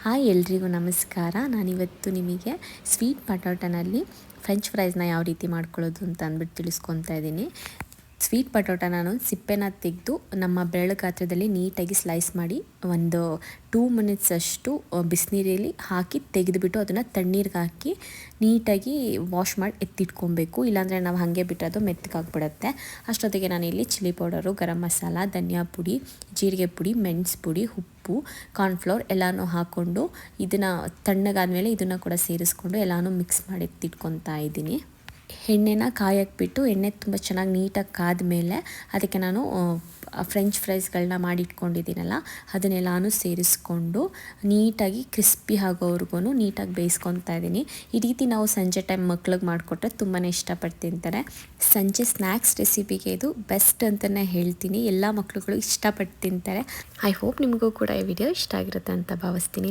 Hi ಎಲ್ರಿಗೂ ನಮಸ್ಕಾರ. ನಾನಿವತ್ತು ನಿಮಗೆ ಸ್ವೀಟ್ ಪೊಟ್ಯಾಟೋನಲ್ಲಿ ಫ್ರೆಂಚ್ ಫ್ರೈಸ್ನ ಯಾವ ರೀತಿ ಮಾಡ್ಕೊಳ್ಳೋದು ಅಂತ ಅಂದ್ಬಿಟ್ಟು ತಿಳಿಸ್ಕೊತಾ ಇದ್ದೀನಿ. ಸ್ವೀಟ್ ಪೊಟ್ಯಾಟೋ ನಾನು ಸಿಪ್ಪೆನ ತೆಗೆದು ನಮ್ಮ ಬೆರಳು ಗಾತ್ರದಲ್ಲಿ ನೀಟಾಗಿ ಸ್ಲೈಸ್ ಮಾಡಿ ಒಂದು 2 ಮಿನಿಟ್ಸ್ ಅಷ್ಟು ಬಿಸಿನೀರಲ್ಲಿ ಹಾಕಿ ತೆಗೆದುಬಿಟ್ಟು ಅದನ್ನು ತಣ್ಣೀರಿಗೆ ಹಾಕಿ ನೀಟಾಗಿ ವಾಶ್ ಮಾಡಿ ಎತ್ತಿಟ್ಕೊಬೇಕು. ಇಲ್ಲಾಂದರೆ ನಾವು ಹಾಗೆ ಬಿಟ್ಟರೆ ಅದು ಮೆತ್ತಗಾಗ್ಬಿಡುತ್ತೆ. ಅಷ್ಟೊತ್ತಿಗೆ ನಾನು ಇಲ್ಲಿ ಚಿಲ್ಲಿ ಪೌಡರು, ಗರಂ ಮಸಾಲ, ಧನಿಯಾ ಪುಡಿ, ಜೀರಿಗೆ ಪುಡಿ, ಮೆಣಸು ಪುಡಿ, ಉಪ್ಪು, ಕಾರ್ನ್ಫ್ಲೋರ್ ಎಲ್ಲನೂ ಹಾಕ್ಕೊಂಡು ಇದನ್ನು ತಣ್ಣಗಾದ್ಮೇಲೆ ಇದನ್ನು ಕೂಡ ಸೇರಿಸ್ಕೊಂಡು ಎಲ್ಲನೂ ಮಿಕ್ಸ್ ಮಾಡಿ ಎತ್ತಿಟ್ಕೊತಾ ಇದ್ದೀನಿ. ಎಣ್ಣೆನ ಕಾಯಕ್ಬಿಟ್ಟು ಎಣ್ಣೆ ತುಂಬ ಚೆನ್ನಾಗಿ ನೀಟಾಗಿ ಕಾದ್ಮೇಲೆ ಅದಕ್ಕೆ ನಾನು ಫ್ರೆಂಚ್ ಫ್ರೈಸ್ಗಳನ್ನ ಮಾಡಿಟ್ಕೊಂಡಿದ್ದೀನಲ್ಲ ಅದನ್ನೆಲ್ಲನೂ ಸೇರಿಸ್ಕೊಂಡು ನೀಟಾಗಿ ಕ್ರಿಸ್ಪಿ ಆಗೋವರೆಗೂ ನೀಟಾಗಿ ಬೇಯಿಸ್ಕೊತಾ ಇದ್ದೀನಿ. ಈ ರೀತಿ ನಾವು ಸಂಜೆ ಟೈಮ್ ಮಕ್ಳಿಗೆ ಮಾಡಿಕೊಟ್ರೆ ತುಂಬಾ ಇಷ್ಟಪಟ್ಟು ತಿಂತಾರೆ. ಸಂಜೆ ಸ್ನ್ಯಾಕ್ಸ್ ರೆಸಿಪಿಗೆ ಇದು ಬೆಸ್ಟ್ ಅಂತಲೇ ಹೇಳ್ತೀನಿ. ಎಲ್ಲ ಮಕ್ಳುಗಳು ಇಷ್ಟಪಟ್ಟು ತಿಂತಾರೆ. ಐ ಹೋಪ್ ನಿಮಗೂ ಕೂಡ ಈ ವಿಡಿಯೋ ಇಷ್ಟ ಆಗಿರುತ್ತೆ ಅಂತ ಭಾವಿಸ್ತೀನಿ.